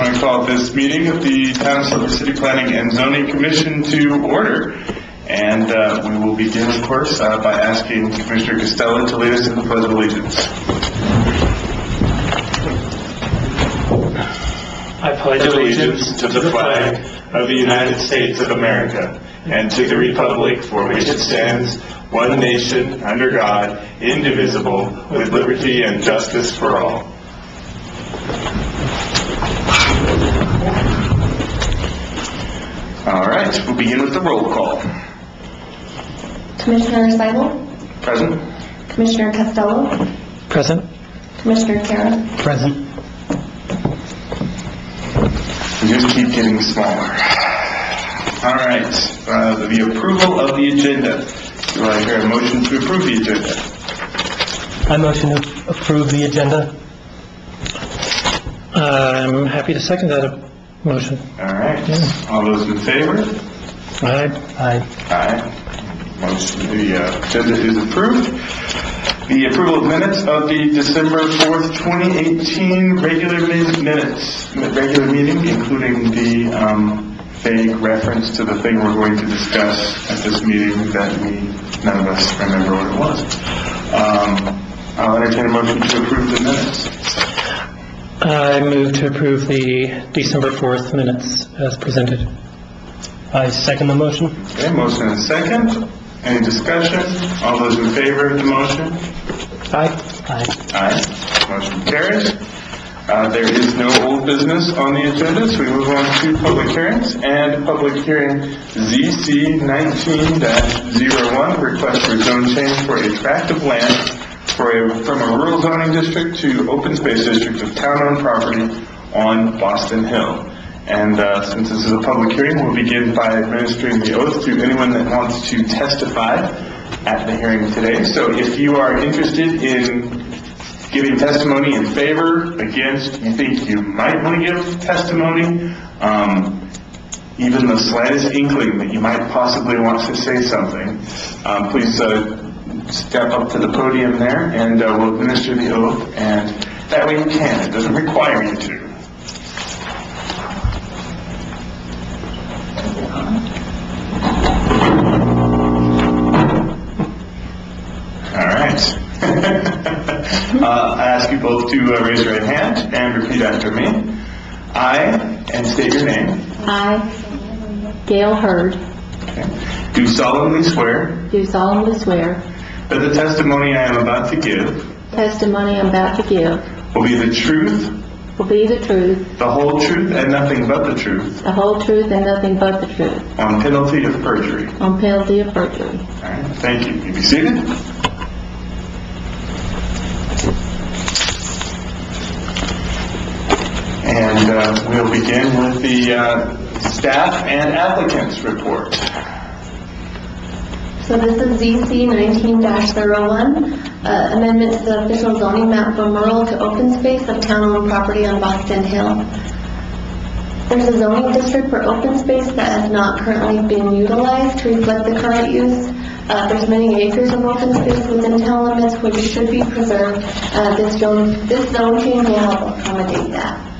want to call this meeting of the Town of Silver City Planning and Zoning Commission to order. And we will begin, of course, by asking Commissioner Costello to lead us in the Pledge of Allegiance. I pledge allegiance to the flag of the United States of America and to the republic for which it stands, one nation, under God, indivisible, with liberty and justice for all. All right, we'll begin with the roll call. Commissioner Seibel? Present. Commissioner Costello? Present. Commissioner Kara? Present. We just keep getting smaller. All right, the approval of the agenda. Do I hear a motion to approve the agenda? I motion to approve the agenda. I'm happy to second that motion. All right. All those in favor? Aye. Aye. Aye. Motion, the agenda is approved. The approval of minutes of the December 4th, 2018 regular meeting, including the vague reference to the thing we're going to discuss at this meeting that none of us remember what it was. I'll entertain a motion to approve the minutes. I move to approve the December 4th minutes as presented. I second the motion. Okay, motion and second. Any discussion? All those in favor of the motion? Aye. Aye. Aye. Motion carries. There is no old business on the agenda, so we move on to public hearings. And public hearing ZC 19-01, request for zone change for a tract of land from a rural zoning district to open space district of town-owned property on Boston Hill. And since this is a public hearing, we'll begin by administering the oath to anyone that wants to testify at the hearing today. So if you are interested in giving testimony in favor, against, you think you might want to give testimony, even the slightest inkling that you might possibly want to say something, please step up to the podium there and we'll administer the oath, and that way you can. It doesn't require you to. All right. I ask you both to raise your right hand and repeat after me. I, and state your name. I, Gail Hurd, Okay. Do solemnly swear do solemnly swear that the testimony I am about to give testimony I'm about to give will be the truth, will be the truth, the whole truth, and nothing but the truth, the whole truth, and nothing but the truth, on penalty of perjury. on penalty of perjury. All right. Thank you. You be seated. And we'll begin with the staff and applicants report. So this is ZC 19-01, amendment to the official zoning map from rural to open space of town-owned property on Boston Hill. There's a zoning district for open space that has not currently been utilized to reflect the current use. There's many acres of open space within town limits which should be preserved. This zone change will help accommodate that.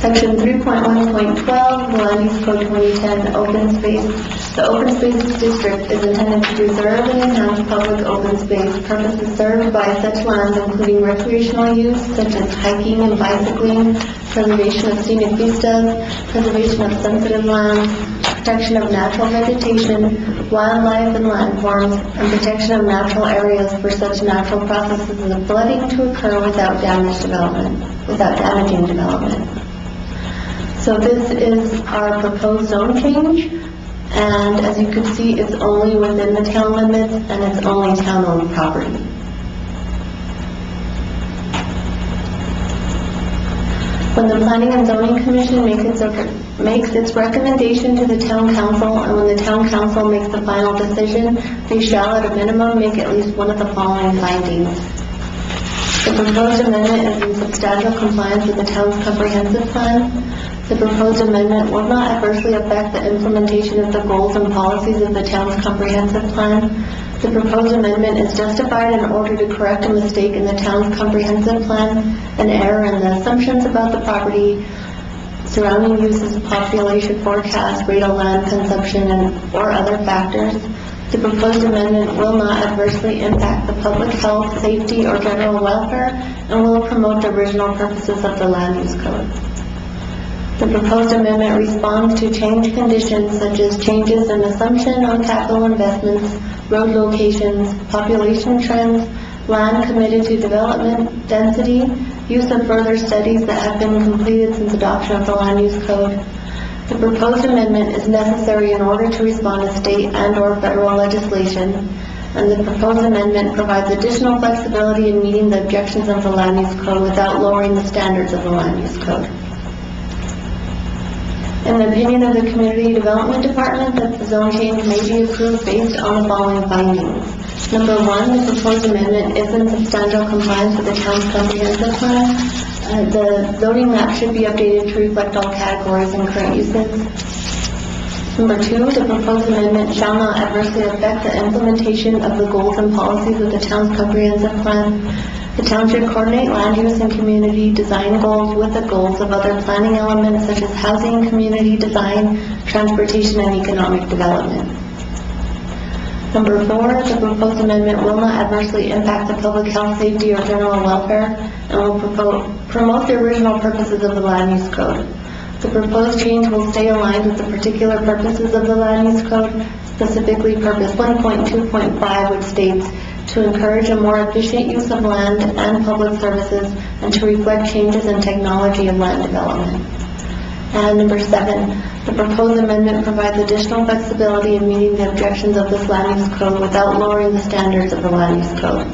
Section 3.1.12, Land Use Code 2010, open space. The open space district is intended to preserve and enhance public open space. Purposes served by such lands including recreational use such as hiking and bicycling, preservation of scenic vistas, preservation of sensitive lands, protection of natural vegetation, wildlife and landforms, and protection of natural areas for such natural processes of flooding to occur without damaging development. So this is our proposed zone change, and as you can see, it's only within the town limits and it's only town-owned property. When the Planning and Zoning Commission makes its recommendation to the Town Council, and when the Town Council makes the final decision, they shall at a minimum make at least one of the following findings. The proposed amendment is in substantial compliance with the town's comprehensive plan. The proposed amendment will not adversely affect the implementation of the goals and policies of the town's comprehensive plan. The proposed amendment is justified in order to correct a mistake in the town's comprehensive plan, an error in the assumptions about the property, surrounding uses, population forecast, rate of land consumption, or other factors. The proposed amendment will not adversely impact the public health, safety, or general welfare, and will promote the original purposes of the land use code. The proposed amendment responds to change conditions such as changes in assumption on capital investments, road locations, population trends, land committed to development, density, use of further studies that have been completed since adoption of the land use code. The proposed amendment is necessary in order to respond to state and/or federal legislation, and the proposed amendment provides additional flexibility in meeting the objections of the land use code without lowering the standards of the land use code. In the opinion of the Community Development Department, that the zone change may be approved based on the following findings. Number one, the proposed amendment is in substantial compliance with the town's comprehensive plan. The zoning map should be updated to reflect all categories and current uses. Number two, the proposed amendment shall not adversely affect the implementation of the goals and policies of the town's comprehensive plan. The town should coordinate land use and community design goals with the goals of other planning elements such as housing, community design, transportation, and economic development. Number four, the proposed amendment will not adversely impact the public health, safety, or general welfare, and will promote the original purposes of the land use code. The proposed change will stay aligned with the particular purposes of the land use code, specifically purpose 1.2.5, which states to encourage a more efficient use of land and public services and to reflect changes in technology of land development. And number seven, the proposed amendment provides additional flexibility in meeting the objections of this land use code without lowering the standards of the land use code.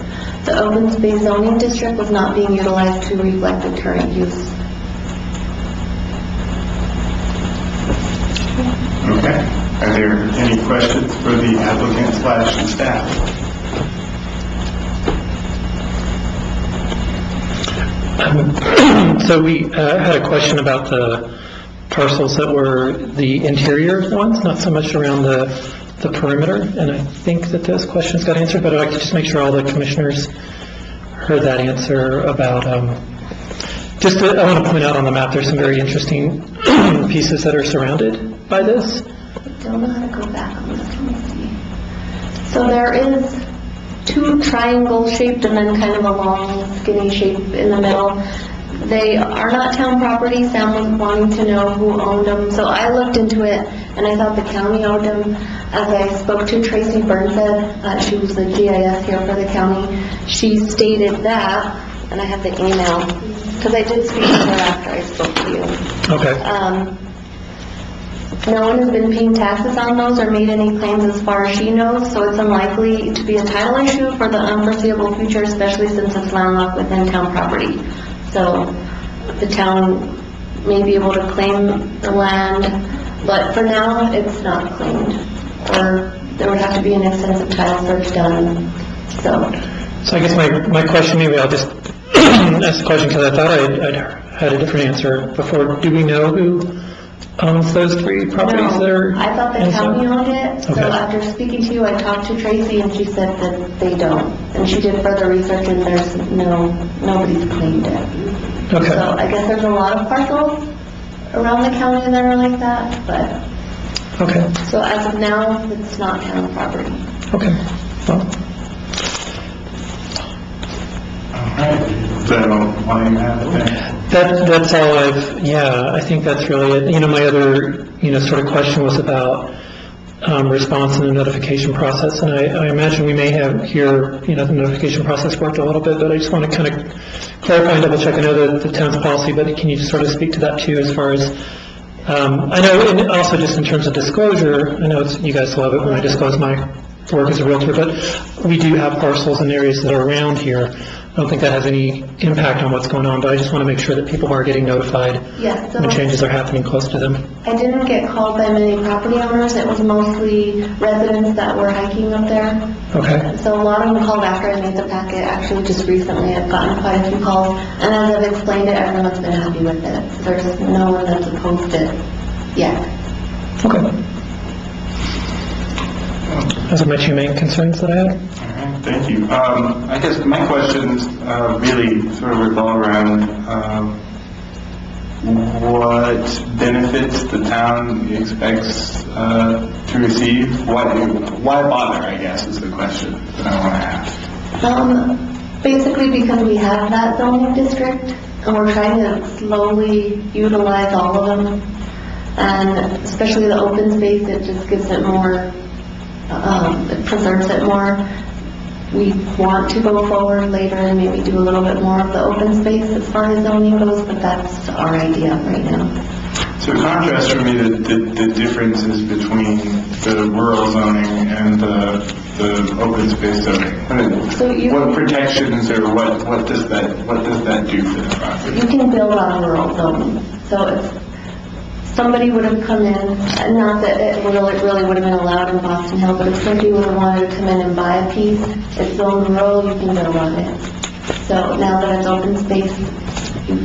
The open space zoning district was not being utilized to reflect the current use. Okay. Are there any questions for the applicant / staff? So we had a question about the parcels that were the interior ones, not so much around the perimeter, and I think that those questions got answered, but I'd like to just make sure all the commissioners heard that answer about, I want to point out on the map, there's some very interesting pieces that are surrounded by this. I don't know how to go back on this. Let me see. So there is two triangle shaped and then kind of a long skinny shape in the middle. They are not town property. Sam was wanting to know who owned them, so I looked into it and I thought the county owned them. As I spoke to Tracy Burnshead, she was the GIS here for the county, she stated that, and I have the email because I did speak to her after I spoke to you. Okay. No one has been paying taxes on those or made any claims as far as she knows, so it's unlikely to be a title issue for the unforeseeable future, especially since it's landlocked within town property. So the town may be able to claim the land, but for now it's not claimed, or there would have to be an extensive title search done. So I guess my question, maybe I'll just ask the question because I thought I'd had a different answer before. Do we know who owns those three properties No, there? I thought the county owned it, so Okay. after speaking to you, I talked to Tracy and she said that they don't. And she did further research and there's nobody's claimed it. Okay. So I guess there's a lot of parcels around the county that are like that, but, Okay. so as of now, it's not town property. Okay. Well, Is that all you have there? that's all I think that's really it. My other, sort of question was about response in the notification process, and I imagine we may have here, the notification process worked a little bit, but I just want to kind of clarify and double check. I know the town's policy, but can you just sort of speak to that too, as far as, I know, and also just in terms of disclosure, I know you guys love it when I disclose my work as a realtor, but we do have parcels in areas that are around here. I don't think that has any impact on what's going on, but I just want to make sure that people are getting notified Yeah, so when changes are happening close to them. I didn't get called by many property owners. It was mostly residents that were hiking up there. Okay. So a lot of them called after I made the packet. Actually, just recently I've gotten quite a few calls, and as I've explained it, everyone's been happy with it. There's no one that's opposed it yet. Okay. Those are my two main concerns that I had. All right, thank you. I guess my questions really sort of revolve around what benefits the town expects to receive. Why bother, I guess, is the question that I want to ask. Basically because we have that zoning district, and we're trying to slowly utilize all of them. And especially the open space, it just gives it more, it preserves it more. We want to go forward later and maybe do a little bit more of the open space as far as zoning goes, but that's our idea right now. So contrast for me the differences between the rural zoning and the open space zoning. What protections or what does that do for the property? You can build on rural zoning. So if somebody would have come in, and not that it really would have been allowed in Boston Hill, but if somebody would have wanted to come in and buy a piece, it's zoned rural, you can build on it. So now that it's open space, you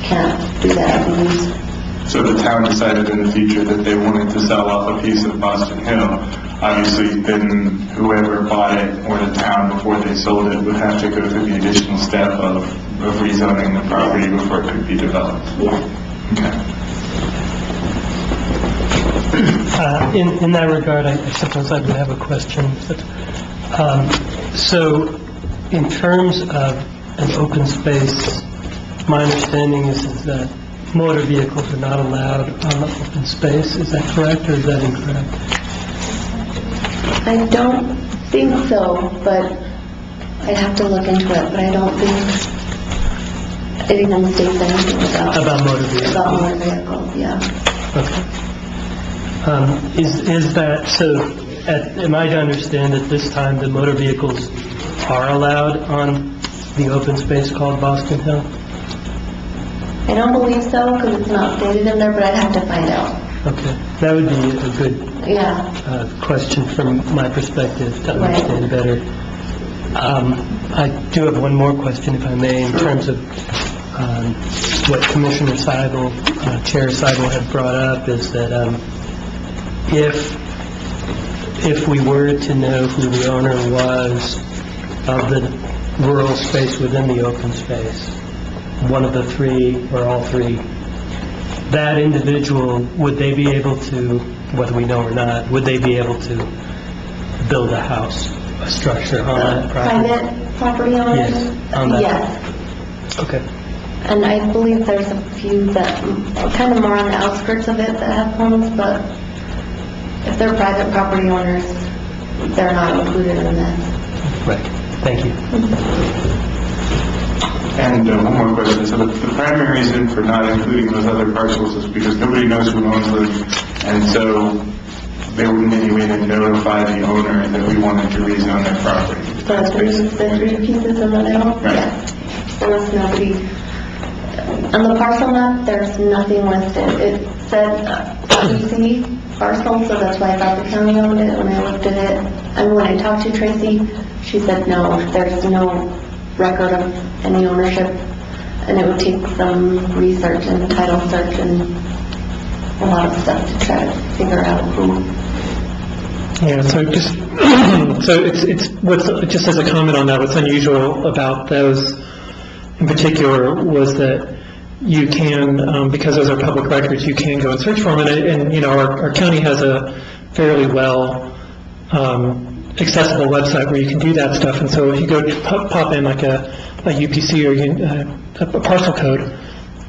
can't do that, I believe. So the town decided in the future that they wanted to sell off a piece of Boston Hill. Obviously, then whoever bought it or the town before they sold it would have to go through the additional step of rezoning the property before it could be developed. Yeah. Okay. In that regard, I suppose I would have a question. So, in terms of an open space, my understanding is that motor vehicles are not allowed on the open space. Is that correct, or is that incorrect? I don't think so, but I'd have to look into it, but I don't think it even states anything About motor vehicles? About motor vehicles, yeah. Okay. Is that, so, am I to understand that this time the motor vehicles are allowed on the open space called Boston Hill? I don't believe so, because it's not stated in there, but I'd have to find out. Okay, that would be a good Yeah. question from my perspective to Right. understand better. I do have one more question, if I may, in terms of what Commissioner Seibel, Chair Seibel had brought up, is that if we were to know who the owner was of the rural space within the open space, one of the three or all three, that individual, would they be able to, whether we know or not, would they be able to build a house, a structure on that property? Private property owners? Yes, on that. Yes. Okay. And I believe there's a few that are kind of more on the outskirts of it that have homes, but if they're private property owners, they're not included in that. Right. Thank you. And one more question. So the primary reason for not including those other parcels is because nobody knows who owns them, and so there wouldn't be any way to notify the owner that we wanted to rezone their property. The three pieces in the middle? Right. Yeah. There was nobody, on the parcel map, there's nothing listed. It said EC parcel, so that's why I thought the county owned it when I looked at it. And when I talked to Tracy, she said no, there's no record of any ownership, and it would take some research and title search and a lot of stuff to try to figure out who. Yeah, so just, so it's, just as a comment on that, what's unusual about those in particular was that you can, because those are public records, you can go and search for them, and you know, our county has a fairly well, accessible website where you can do that stuff, and so if you go to pop in like a UPC or a parcel code,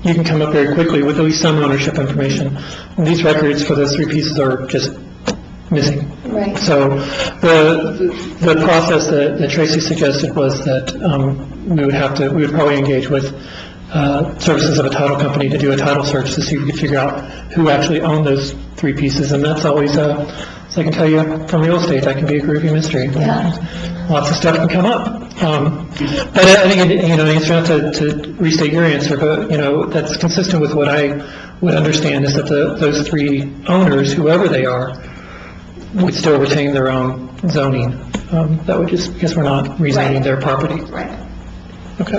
you can come up very quickly with at least some ownership information. And these records for those three pieces are just missing. Right. So the process that Tracy suggested was that we would probably engage with services of a title company to do a title search to see if we could figure out who actually owned those three pieces, and that's always So I can tell you, from real estate, that can be a groovy mystery. Yeah. Lots of stuff can come up. But I think, you know, answer not to restate your answer, but, you know, that's consistent with what I would understand is that those three owners, whoever they are, would still retain their own zoning. That would just, because we're not rezoning their property. Right. Okay.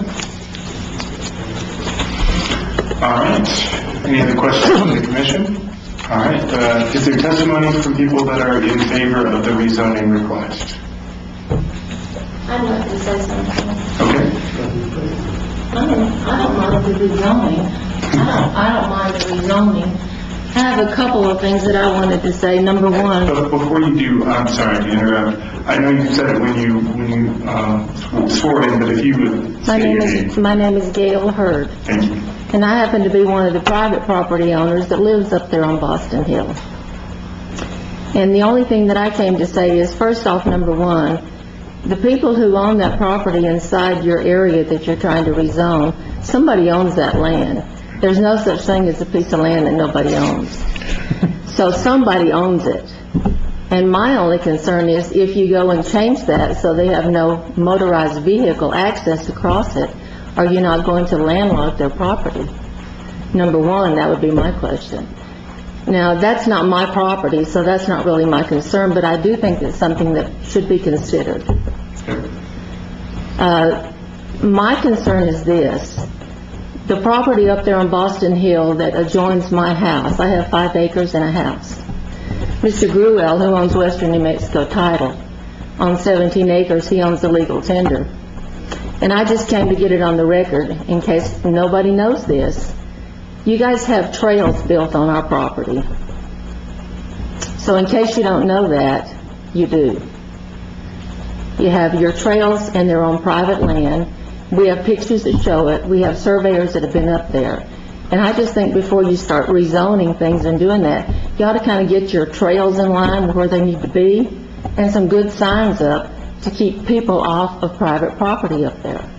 All right. Any other questions from the commission? All right. Is there testimony from people that are in favor of the rezoning request? I'd like to say something. Okay. I don't mind the rezoning. I don't mind the rezoning. I have a couple of things that I wanted to say. Number one, But before you do, I'm sorry to interrupt. I know you said it when you swore in, but if you would my state name your is name. my name is Gail Hurd, Thank you. and I happen to be one of the private property owners that lives up there on Boston Hill. And the only thing that I came to say is, first off, number one, the people who own that property inside your area that you're trying to rezone, somebody owns that land. There's no such thing as a piece of land that nobody owns. So somebody owns it. And my only concern is if you go and change that so they have no motorized vehicle access to cross it, are you not going to landlock their property? Number one, that would be my question. Now, that's not my property, so that's not really my concern, but I do think it's something that should be considered. My concern is this. The property up there on Boston Hill that adjoins my house, I have 5 acres and a house. Mr. Gruel, who owns Western New Mexico Title, on 17 acres, he owns the legal tender. And I just came to get it on the record, in case nobody knows this. You guys have trails built on our property. So in case you don't know that, you do. You have your trails and they're on private land. We have pictures that show it. We have surveyors that have been up there. And I just think before you start rezoning things and doing that, you ought to kind of get your trails in line where they need to be and some good signs up to keep people off of private property up there.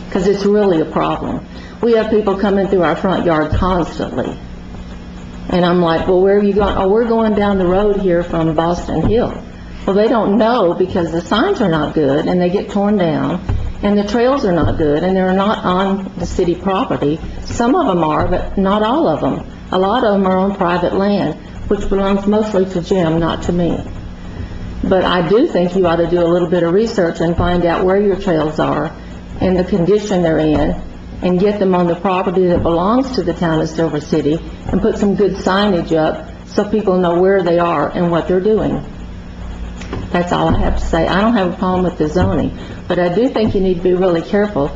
Because it's really a problem. We have people coming through our front yard constantly. And I'm like, well, where are you going? Oh, we're going down the road here from Boston Hill. Well, they don't know because the signs are not good and they get torn down and the trails are not good and they're not on the city property. Some of them are, but not all of them. A lot of them are on private land, which belongs mostly to Jim, not to me. But I do think you ought to do a little bit of research and find out where your trails are and the condition they're in and get them on the property that belongs to the town of Silver City and put some good signage up so people know where they are and what they're doing. That's all I have to say. I don't have a problem with the zoning, but I do think you need to be really careful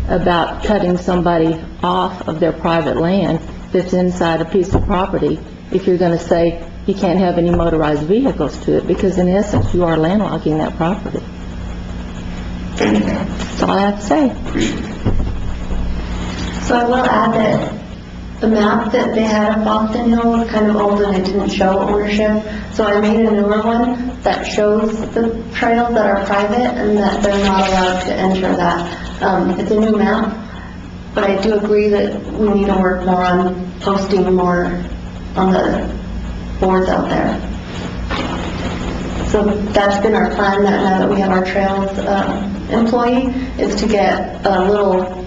about cutting somebody off of their private land that's inside a piece of property if you're going to say you can't have any motorized vehicles to it, because in essence you are landlocking that property. Thank you, ma'am. That's all I have to say. Appreciate it. So I will add that the map that they had of Boston Hill was kind of old and it didn't show ownership. So I made a newer one that shows the trails that are private and that they're not allowed to enter that. It's a new map, but I do agree that we need to work more on posting more on the boards out there. So that's been our plan, that now that we have our trails employee, is to get a little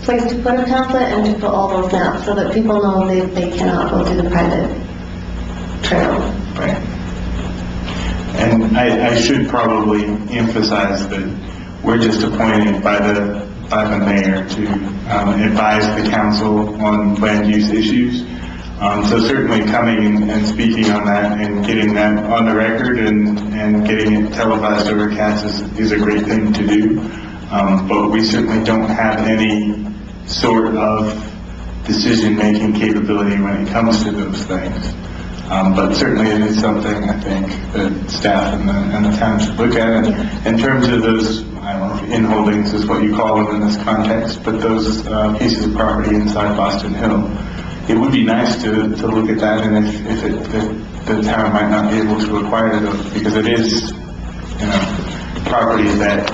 place to put a pamphlet and to put all those maps so that people know they cannot go to the private trail. Right. And I should probably emphasize that we're just appointed by the mayor to advise the council on land use issues. So certainly coming and speaking on that and getting that on the record and getting it televised over cast is a great thing to do. But we certainly don't have any sort of decision-making capability when it comes to those things. But certainly it is something I think that staff and the town should look at. And in terms of those, I don't know if in-holdings is what you call them in this context, but those pieces of property inside Boston Hill, it would be nice to look at that, and if the town might not be able to acquire those, because it is, property that,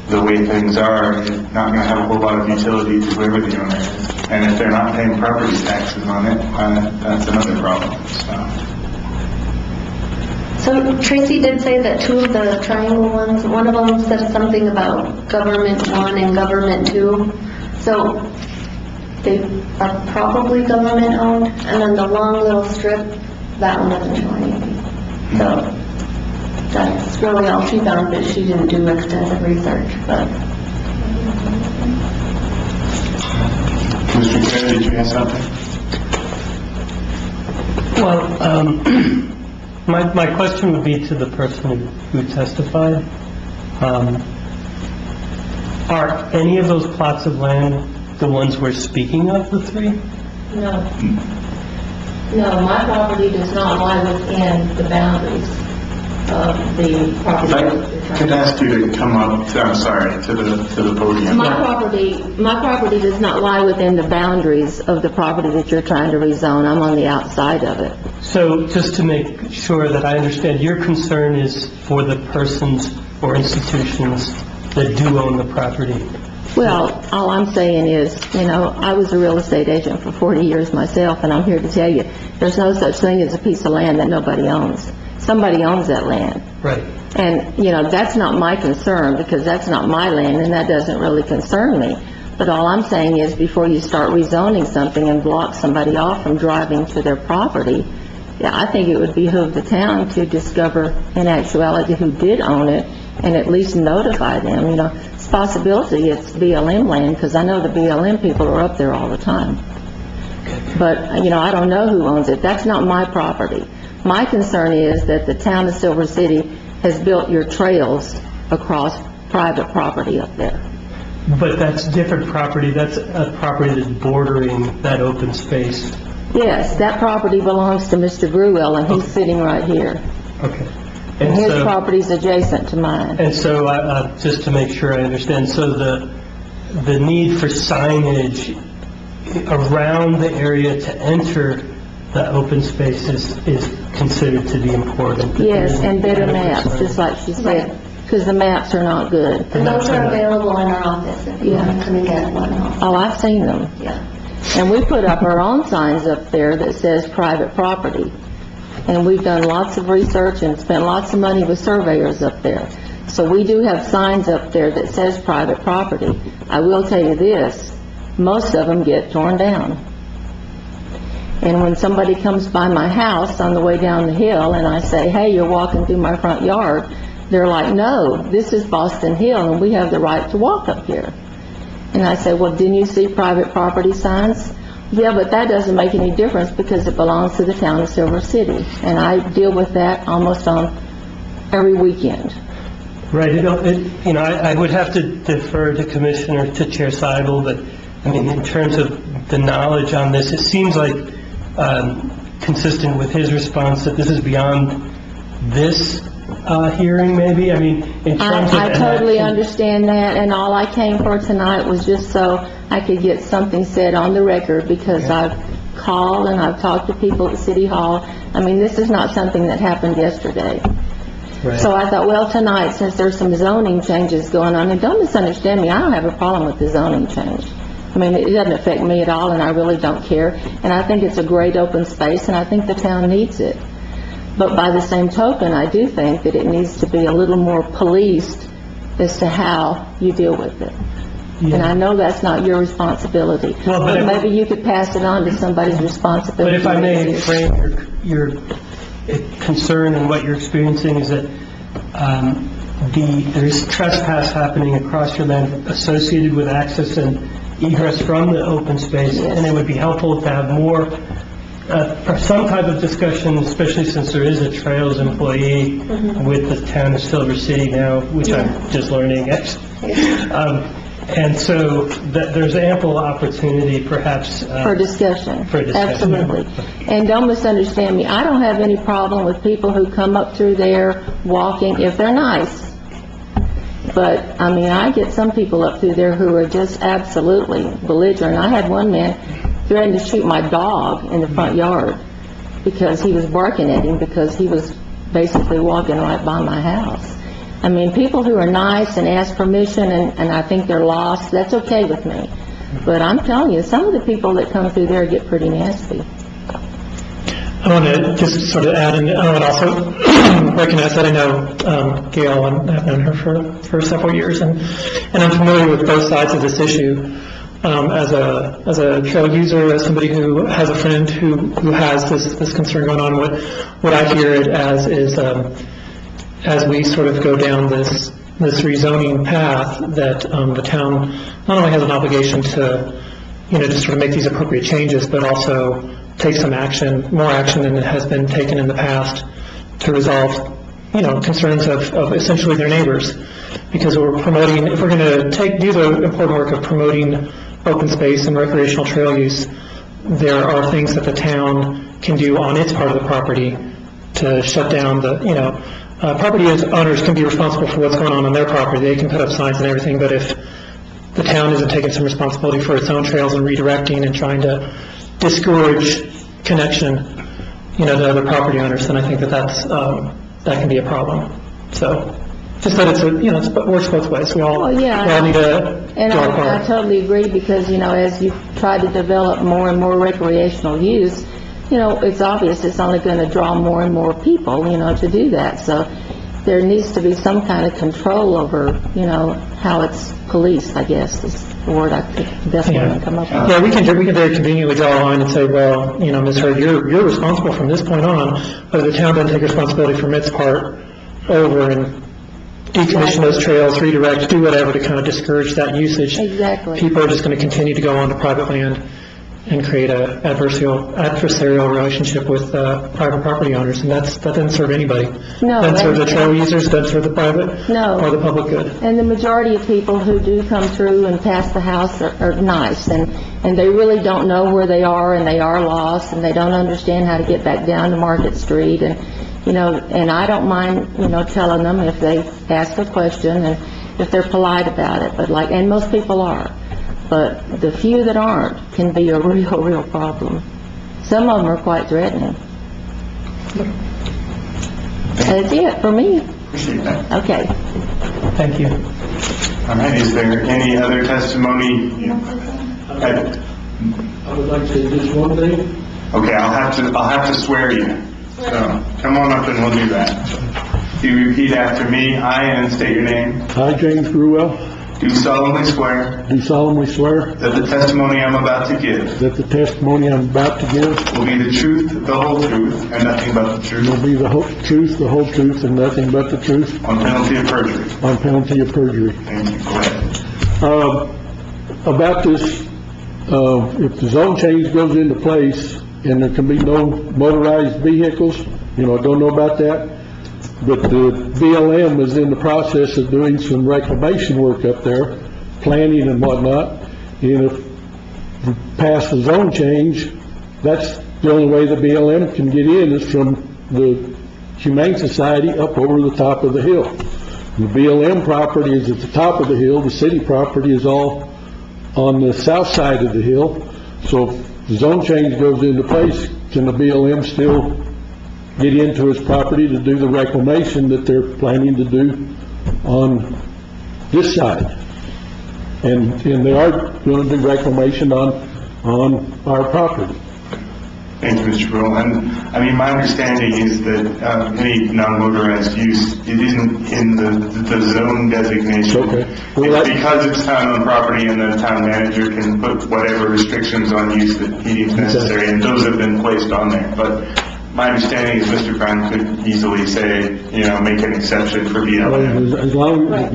the way things are, is not going to have a whole lot of utility to whoever the owner is. And if they're not paying property taxes on it, that's another problem. So, Right. all right. Any other questions from the commission? All right. Seeing none, I'll entertain a motion to close the public hearing. So moved. So Tracy did say that two of the triangle ones, one of them said something about government 1 and government 2. So they are probably government owned, and then the long little strip, that one doesn't show anything. So that's really all she found, but she didn't do extensive research, but. Mr. Chair, did you have something? Well, my question would be to the person who testified. Are any of those plots of land the ones we're speaking of, the three? No. No, my property does not lie within the boundaries of the property. If I could ask you to come up, I'm sorry, to the podium. My property does not lie within the boundaries of the property that you're trying to rezone. I'm on the outside of it. So just to make sure that I understand, your concern is for the persons or institutions that do own the property? Well, all I'm saying is, I was a real estate agent for 40 years myself, and I'm here to tell you, there's no such thing as a piece of land that nobody owns. Somebody owns that land. Right. And, that's not my concern, because that's not my land, and that doesn't really concern me. But all I'm saying is, before you start rezoning something and block somebody off from driving to their property, I think it would behoove the town to discover in actuality who did own it, and at least notify them. It's a possibility it's BLM land, because I know the BLM people are up there all the time. But, I don't know who owns it. That's not my property. My concern is that the town of Silver City has built your trails across private property up there. But that's different property. That's a property that's bordering that open space. Yes, that property belongs to Mr. Gruwell, and he's sitting right here. Okay. And his property's adjacent to mine. And so, just to make sure I understand, so the need for signage around the area to enter the open space is considered to be important? Yes, and better maps, just like she said, because the maps are not good. And those are available in our office if you want to come and get one. Oh, I've seen them. Yeah. And we put up our own signs up there that says private property. And we've done lots of research and spent lots of money with surveyors up there. So we do have signs up there that says private property. I will tell you this, most of them get torn down. And when somebody comes by my house on the way down the hill and I say, hey, you're walking through my front yard, they're like, no, this is Boston Hill and we have the right to walk up here. And I say, well, didn't you see private property signs? Yeah, but that doesn't make any difference because it belongs to the town of Silver City. And I deal with that almost on every weekend. Right. I would have to defer to Chair Seibel, but in terms of the knowledge on this, it seems like consistent with his response that this is beyond this hearing, maybe. In terms of I totally understand that, and all I came for tonight was just so I could get something said on the record, because I've called and I've talked to people at City Hall. This is not something that happened yesterday. Right. So I thought, well, tonight, since there's some zoning changes going on, and don't misunderstand me, I don't have a problem with the zoning change. It doesn't affect me at all, and I really don't care. And I think it's a great open space, and I think the town needs it. But by the same token, I do think that it needs to be a little more policed as to how you deal with it. Yeah. And I know that's not your responsibility, but maybe you could pass it on to somebody's responsibility. But if I may frame your concern and what you're experiencing is that there's trespass happening across your land associated with access and egress from the open space, Yes. and it would be helpful to have more, or some type of discussion, especially since there is a Trails employee with the town of Silver City now, which I'm just learning, actually. And so there's ample opportunity, perhaps... For discussion. For discussion. Absolutely. And don't misunderstand me. I don't have any problem with people who come up through there walking, if they're nice. But, I get some people up through there who are just absolutely belligerent. I had one man threatened to shoot my dog in the front yard because he was barking at him because he was basically walking right by my house. People who are nice and ask permission and I think they're lost, that's okay with me. But I'm telling you, some of the people that come through there get pretty nasty. I want to just sort of add, and I would also recognize that I know Gail, and I've known her for several years, and I'm familiar with both sides of this issue. As a trail user, as somebody who has a friend who has this concern going on, what I hear it as is, as we sort of go down this rezoning path, that the town not only has an obligation to, just sort of make these appropriate changes, but also take some action, more action than has been taken in the past, to resolve, concerns of essentially their neighbors. Because we're promoting, if we're going to do the important work of promoting open space and recreational trail use, there are things that the town can do on its part of the property to shut down property owners can be responsible for what's going on their property. They can put up signs and everything, but if the town isn't taking some responsibility for its own trails and redirecting and trying to discourage connection, to other property owners, then I think that can be a problem. So, just that it works both ways. We all need to And do our I part. totally agree, because, as you try to develop more and more recreational use, it's obvious it's only going to draw more and more people, to do that. So there needs to be some kind of control over, how it's policed, I guess, is the word the best one I can come up with. Yeah, we can very conveniently draw a line and say, well, Ms. Hurd, you're responsible from this point on, but the town doesn't take responsibility from its part over and decommission those trails, redirect, do whatever to kind of discourage that usage. Exactly. People are just going to continue to go onto private land and create a adversarial relationship with private property owners, and that doesn't serve anybody. No. Doesn't serve the trail users, doesn't serve the private or the public good. And the majority of people who do come through and pass the house are nice, and they really don't know where they are, and they are lost, and they don't understand how to get back down to Market Street, and I don't mind, telling them if they ask a question and if they're polite about it, and most people are. But the few that aren't can be a real problem. Some of them are quite threatening. That's it for me. Appreciate that. Okay. Thank you. All right, is there any other testimony? I would like to say just one thing. Okay, I'll have to swear you. So, come on up and we'll do that. You repeat after me. I, and state your name. I, James Gruwell, Do solemnly swear do solemnly swear that the testimony I'm about to give that the testimony I'm about to give will be the truth, the whole truth, and nothing but the will truth, be the whole truth, and nothing but the truth, on penalty of perjury. on penalty of perjury. Thank you. Go ahead. About this, if the zone change goes into place and there can be no motorized vehicles, I don't know about that, but the BLM is in the process of doing some reclamation work up there, planning and whatnot, and if we pass the zone change, that's the only way the BLM can get in is from the Humane Society up over the top of the hill. The BLM property is at the top of the hill, the city property is all on the south side of the hill, so if the zone change goes into place, can the BLM still get into his property to do the reclamation that they're planning to do on this side? And they are going to do reclamation on our property. Thank you, Mr. Brill. And, my understanding is that any non-motorized use, it isn't in the zone designation. Okay. It's because it's town-owned property and the town manager can put whatever restrictions on use that he deems necessary, and those have been placed on there. But my understanding is Mr. Brown could easily say, make an exception for BLM. As long as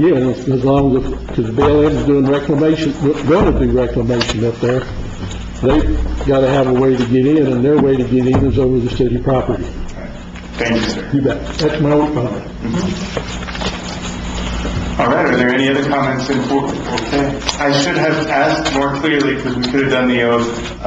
because BLM is doing reclamation, going to do reclamation up there, they've got to have a way to get in, and their way to get in is over the city property. Thank you, sir. You bet. That's my only comment. All right, are there any other comments? Okay. I should have asked more clearly because we could have done the oath.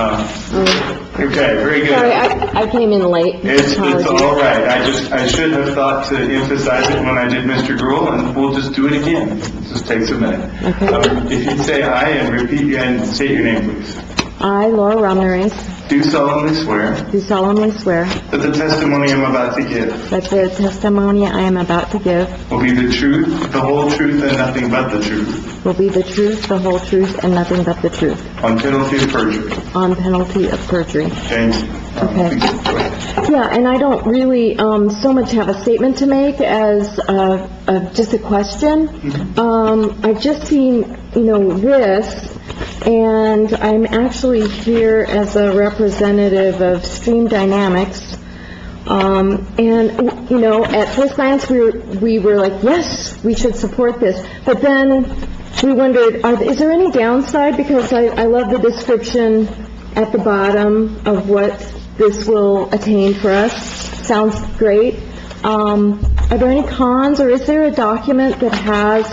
Okay, very good. Sorry, I came in late. It's Apologies. all right. I should have thought to emphasize it when I did Mr. Gruel, and we'll just do it again. It just takes a minute. Okay. If you'd say aye and repeat and state your name, please. I, Laura Ramirez, Do solemnly swear do solemnly swear that the testimony I'm about to give that the testimony I am about to give will be the truth, the whole truth, and nothing but the truth, will be the truth, the whole truth, and nothing but the truth, on penalty of perjury. on penalty of perjury. Thank you. Okay. Please, go ahead. Yeah, and I don't really so much have a statement to make as just a question. I've just seen, this, and I'm actually here as a representative of Stream Dynamics. At first glance, we were like, yes, we should support this. But then we wondered, is there any downside? Because I love the description at the bottom of what this will attain for us. Sounds great. Are there any cons, or is there a document that has,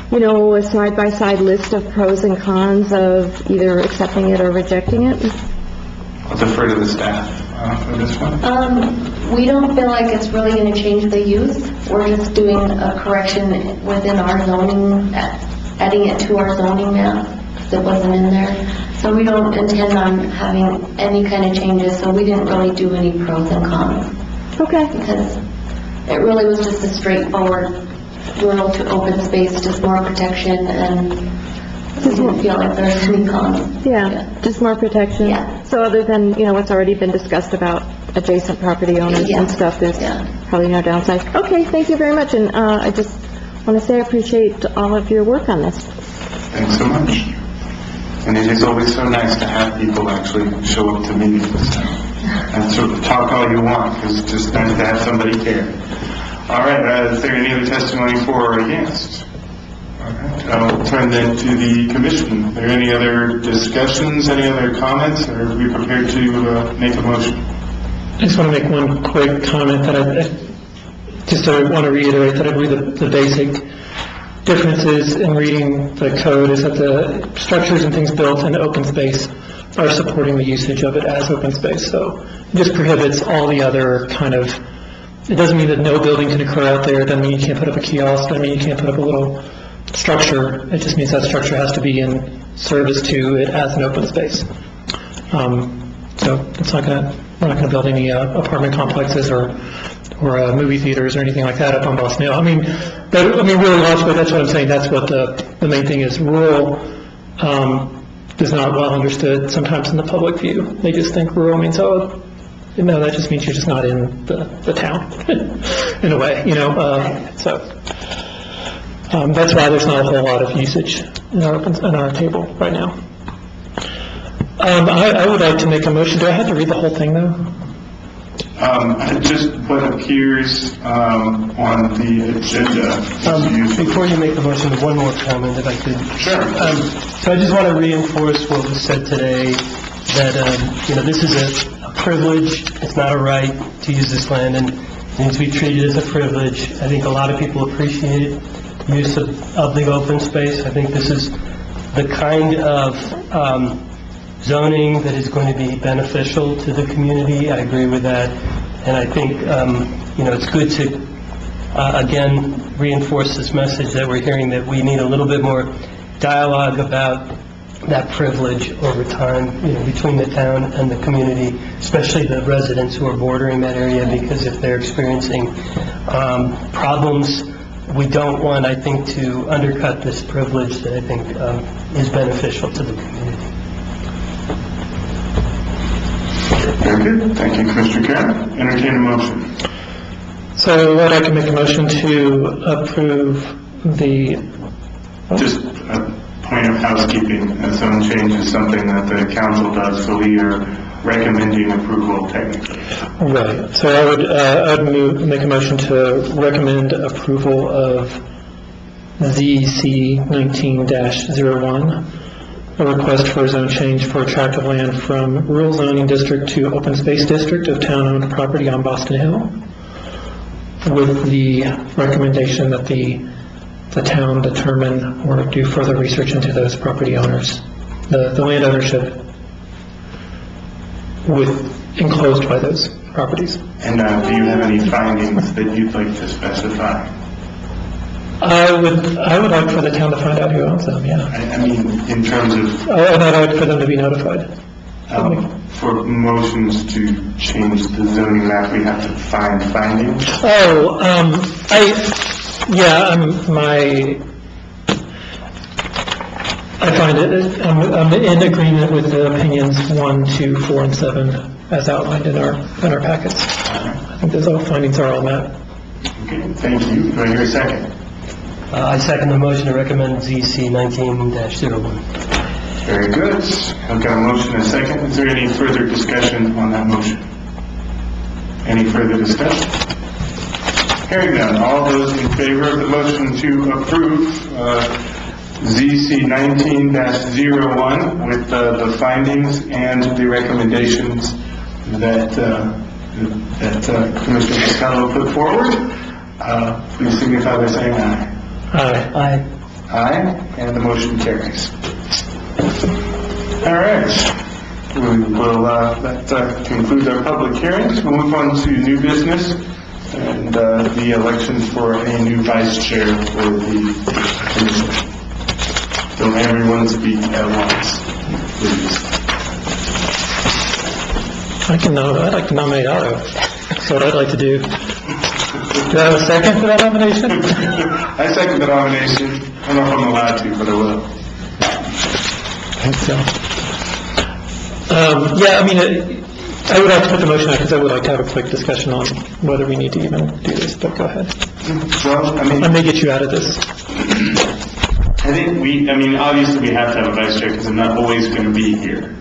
a side-by-side list of pros and cons of either accepting it or rejecting it? I'll defer to the staff for this one. We don't feel like it's really going to change the use. We're just doing a correction within our zoning, adding it to our zoning map that wasn't in there. So we don't intend on having any kind of changes, so we didn't really do any pros and cons. Okay. Because it really was just a straightforward rural to open space, just more protection, and we didn't feel like there's any cons. Yeah, just more protection. Yeah. So other than, what's already been discussed about adjacent property owners Yeah. and stuff, there's Yeah. probably no downside. Okay, thank you very much, and I just want to say I appreciate all of your work on this. Thanks so much. And it is always so nice to have people actually show up to meetings and sort of talk all you want, because it's just nice to have somebody care. All right, is there any other testimony for or against? All right, I'll turn then to the commission. Are there any other discussions, any other comments, or are we prepared to make a motion? I just want to make one quick comment that I want to reiterate that I believe the basic differences in reading the code is that the structures and things built in open space are supporting the usage of it as open space. So it just prohibits all the other kind of, it doesn't mean that no building can occur out there, it doesn't mean you can't put up a kiosk, doesn't mean you can't put up a little structure. It just means that structure has to be in service to it as an open space. So we're not going to build any apartment complexes or movie theaters or anything like that up on Boston Hill. Really logically, that's what I'm saying. That's what the main thing is. Rural is not well understood sometimes in the public view. They just think rural means, no, that just means you're just not in the town, in a way, So that's why there's not a whole lot of usage in our table right now. I would like to make a motion. Do I have to read the whole thing, though? Just what appears on the agenda. Before you make the motion, one more comment, if I could. Sure. So I just want to reinforce what was said today, that, this is a privilege, it's not a right to use this land, and it needs to be treated as a privilege. I think a lot of people appreciate use of the open space. I think this is the kind of zoning that is going to be beneficial to the community. I agree with that. And I think, it's good to, again, reinforce this message that we're hearing, that we need a little bit more dialogue about that privilege over time, between the town and the community, especially the residents who are bordering that area, because if they're experiencing problems, we don't want, I think, to undercut this privilege that I think is beneficial to the community. Very good. Thank you, Commissioner Karen. Entertain a motion. So I'd like to make a motion to approve the... Just a point of housekeeping. A zone change is something that the council does, so we are recommending approval technically. Right. So I would make a motion to recommend approval of ZC 19-01, a request for a zone change for a tract of land from rural zoning district to open space district of town-owned property on Boston Hill, with the recommendation that the town determine or do further research into those property owners, the land ownership enclosed by those properties. And do you have any findings that you'd like to specify? I would like for the town to find out who owns them, yeah. I mean, in terms of... And I'd like for them to be notified. For motions to change the zoning map, we have to find findings. I find it, I'm in agreement with the opinions 1, 2, 4, and 7 as outlined in our packets. I think those all findings are all met. Okay, thank you. Do I hear a second? I second the motion to recommend ZC 19-01. Very good. I've got a motion and a second. Is there any further discussion on that motion? Any further discussion? Hearing none, all those in favor of the motion to approve ZC 19-01 with the findings and the recommendations that Commissioner Costello put forward, please signify by saying aye. Aye. Aye, and the motion carries. All right. We will, that concludes our public hearings. We'll move on to new business and the election for a new vice chair for the commission. Don't everyone speak at once, please. I'd like to nominate Otto. That's what I'd like to do. Do I have a second for that nomination? I second the nomination. I don't know if I'm allowed to, but I will. I think so. Yeah, I mean, I would like to put the motion out because I would like to have a quick discussion on whether we need to even do this, but go ahead. Well, I may get you out of this. I think obviously we have to have a vice chair because I'm not always going to be here.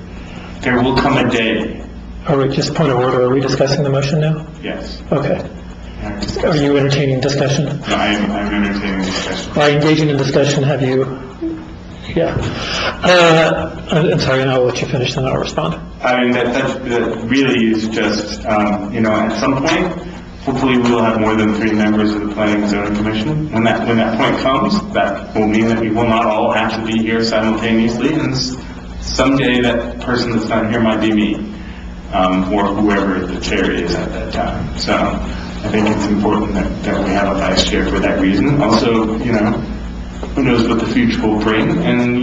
There will come a day. All right, just point of order. Are we discussing the motion now? Yes. Okay. Are you entertaining discussion? No, I'm entertaining discussion. By engaging in discussion, have you? Yeah. I'm sorry, and I'll let you finish, then I'll respond. I mean, that really is just, at some point, hopefully we will have more than 3 members of the Planning and Zoning Commission. When that point comes, that will mean that we will not all have to be here simultaneously, and someday that person that's not here might be me, or whoever the chair is at that time. So I think it's important that we have a vice chair for that reason. Also, who knows what the future will bring, and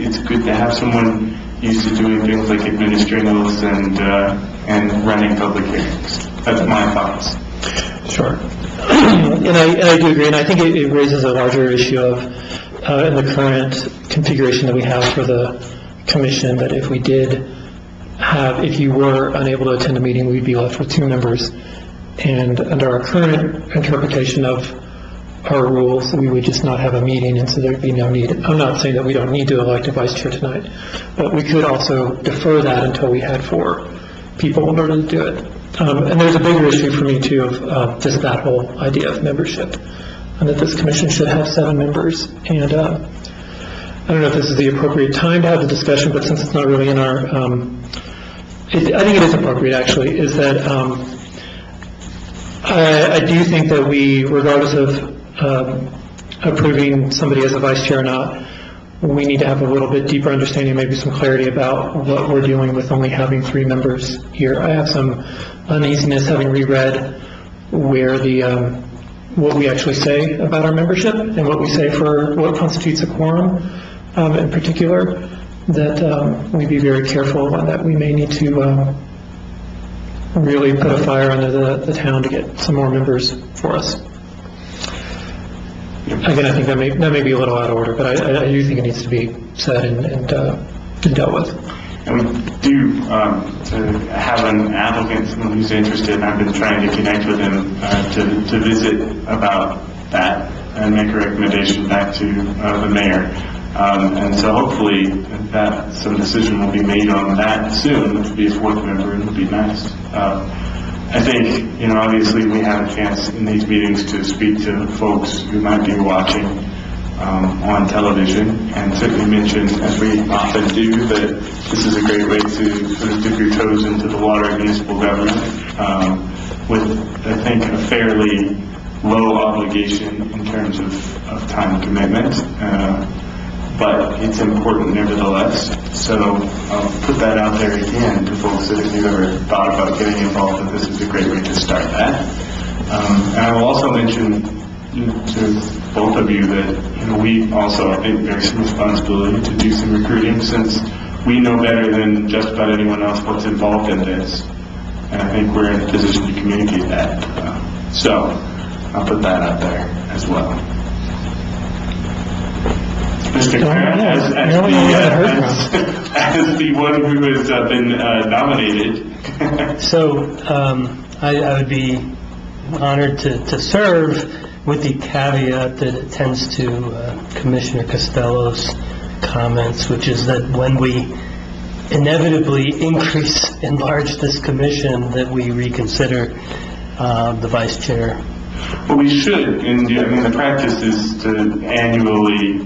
it's good to have someone used to doing things like administering oaths and running public hearings. That's my thoughts. Sure. And I do agree, and I think it raises a larger issue of, in the current configuration that we have for the commission, that if you were unable to attend a meeting, we'd be left with 2 members. And under our current interpretation of our rules, we would just not have a meeting, and so there'd be no need. I'm not saying that we don't need to elect a vice chair tonight, but we could also defer that until we had 4 people in order to do it. And there's a bigger issue for me, too, of just that whole idea of membership, and that this commission should have 7 members. And I don't know if this is the appropriate time to have the discussion, but since it's not really in our, I think it is appropriate, actually, is that I do think that we, regardless of approving somebody as a vice chair or not, we need to have a little bit deeper understanding, maybe some clarity about what we're doing with only having 3 members here. I have some uneasiness having reread where what we actually say about our membership and what we say for what constitutes a quorum in particular, that we be very careful and that we may need to really put a fire under the town to get some more members for us. Again, I think that may be a little out of order, but I do think it needs to be said and dealt with. And we do to have an applicant, someone who's interested, and I've been trying to connect with him to visit about that and make a recommendation back to the mayor. And so hopefully that some decision will be made on that soon, which would be a 4th member, and it would be nice. I think, obviously we have a chance in these meetings to speak to folks who might be watching on television, and certainly mention, as we often do, that this is a great way to sort of dip your toes into the water of municipal government with, I think, a fairly low obligation in terms of time commitment. But it's important nevertheless. So I'll put that out there again to folks that if you've ever thought about getting involved, that this is a great way to start that. And I will also mention to both of you that we also, I think, bear some responsibility to do some recruiting, since we know better than just about anyone else what's involved in this. And I think we're in a position to communicate that. So I'll put that out there as well. Mr. Kraft, as the one who has been nominated. So, I would be honored to serve with the caveat that it tends to Commissioner Costello's comments, which is that when we inevitably enlarge this commission, that we reconsider the vice chair. Well, we should, and I mean, the practice is to annually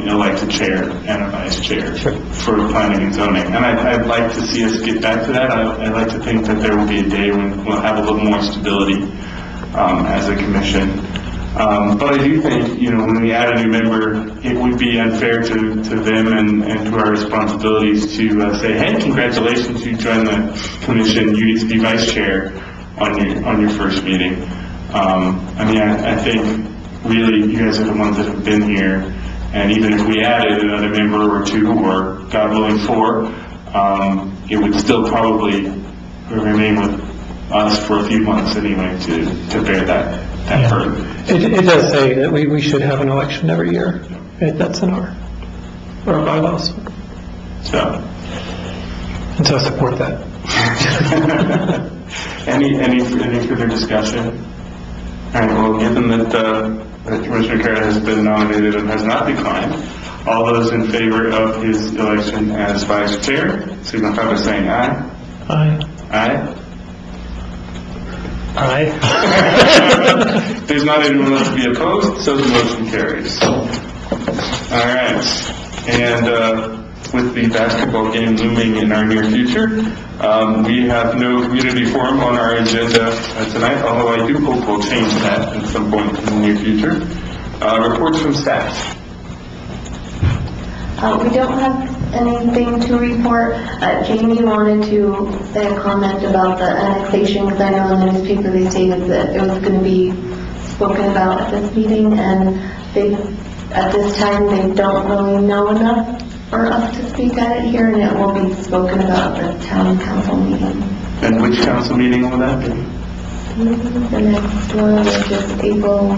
elect a chair and a vice chair for planning and zoning. And I'd like to see us get back to that. I'd like to think that there will be a day when we'll have a little more stability as a commission. But I do think, when we add a new member, it would be unfair to them and to our responsibilities to say, hey, congratulations, you joined the commission, you need to be vice chair on your first meeting. I think really you guys are the ones that have been here, and even if we added another member or two, or God willing 4, it would still probably remain with us for a few months anyway to bear that burden. It does say that we should have an election every year. That's in our bylaws. And so I support that. Any further discussion? All right, well, given that Commissioner Carrera has been nominated and has not declined, all those in favor of his election as vice chair, signify by saying aye. Aye. Aye. Aye. There's not anyone else to be opposed, so the motion carries. All right, and with the basketball game looming in our near future, we have no community forum on our agenda tonight, although I do hope we'll change that at some point in the near future. Reports from staff. We don't have anything to report. Jamie wanted to say a comment about the annexation, because I know in the newspaper they stated that it was going to be spoken about at this meeting, and at this time they don't really know enough for us to speak at it here, and it will be spoken about at the town council meeting. And which council meeting will that be? The next one is just April, I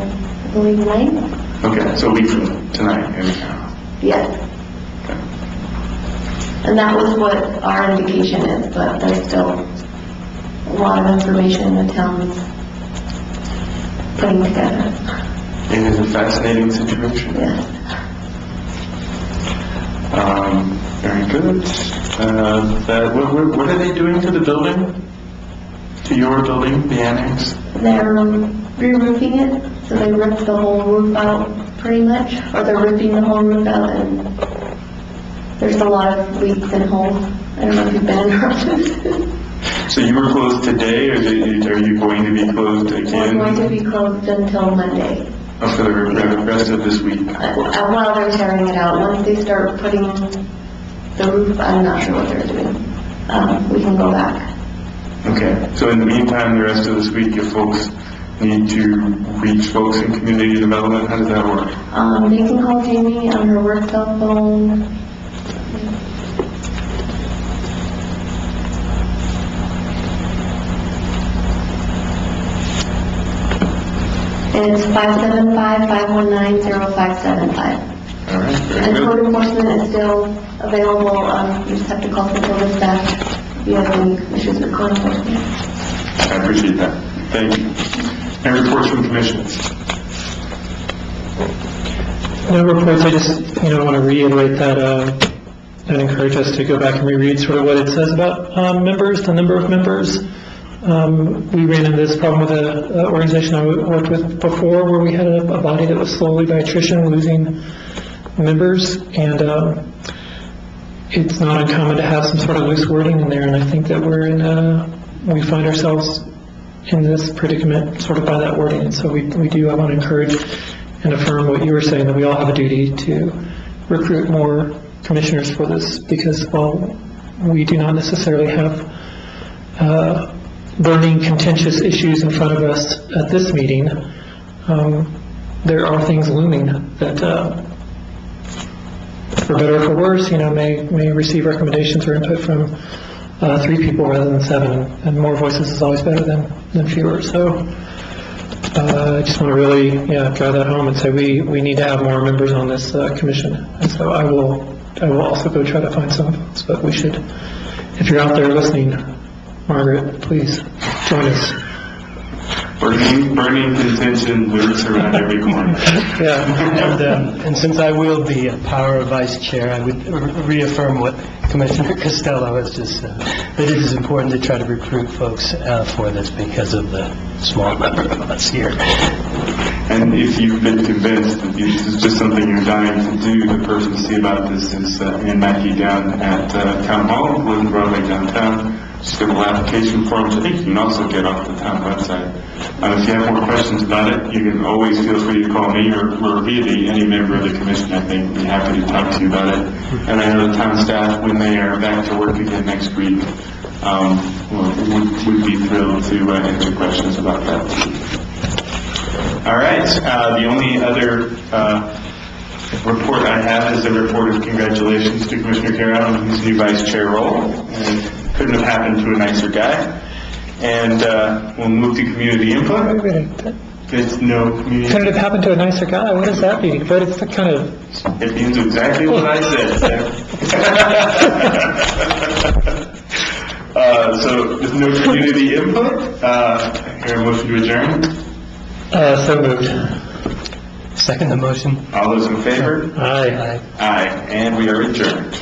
believe, 9th? Okay, so a week from tonight, anyhow. Yes. And that was what our indication is, but there's still a lot of information the town's putting together. It is a fascinating situation. Yes. Very good. What are they doing to the building? To your building, the annex? They're re-roofing it, so they ripped the whole roof out pretty much, or they're ripping the whole roof out, and there's a lot of leaks and holes. I don't know if you've been in our office. So you were closed today, or are you going to be closed We're again? going to be closed until Monday. For the rest of this week? While they're tearing it out. Once they start putting the roof, I'm not sure what they're doing. We can go back. Okay, so in the meantime, the rest of this week, if folks need to reach folks in community development, how does that work? They can call Jamie on her work cell phone. It's 575-519-0575. All right, very And good. code enforcement is still available. You just have to call the staff if you have any issues with code enforcement. I appreciate that. Thank you. And reports from commissions. No reports. I just, want to reiterate that and encourage us to go back and reread sort of what it says about members, the number of members. We ran into this problem with an organization I worked with before, where we had a body that was slowly by attrition losing members, and it's not uncommon to have some sort of loose wording in there, and I think that we find ourselves in this predicament sort of by that wording, and so we do, I want to encourage and affirm what you were saying, that we all have a duty to recruit more commissioners for this, because while we do not necessarily have burning contentious issues in front of us at this meeting, there are things looming that, for better or for worse, may receive recommendations or input from 3 people rather than 7, and more voices is always better than fewer. So I just want to really, drive that home and say we need to have more members on this commission. And so I will also go try to find some votes, but we should, if you're out there listening, Margaret, please join us. Burning contention lurks around every corner. Yeah. And since I will be a power vice chair, I would reaffirm what Commissioner Costello has just said, that it is important to try to recruit folks for this because of the small number of us here. And if you've been convinced that this is just something you're dying to do, the person to see about this is Ann Mackey down at Town Hall, Woodland Broadway downtown. She's got a little application form, which I think you can also get off the town website. If you have more questions about it, you can always feel free to call me or really any member of the commission. I think we'd be happy to talk to you about it. And I know the town staff, when they are back to work again next week, would be thrilled to answer questions about that. All right. The only other report I have is a report of congratulations to Commissioner Carroll on his new vice chair role. And couldn't have happened to a nicer guy. And we'll move to community input. There's no community. Couldn't have happened to a nicer guy? What does that mean? But it's the kind of... It means exactly what I said. So there's no community input. Here, a motion to adjourn. So moved. Second the motion. All those in favor? Aye. Aye. And we are adjourned.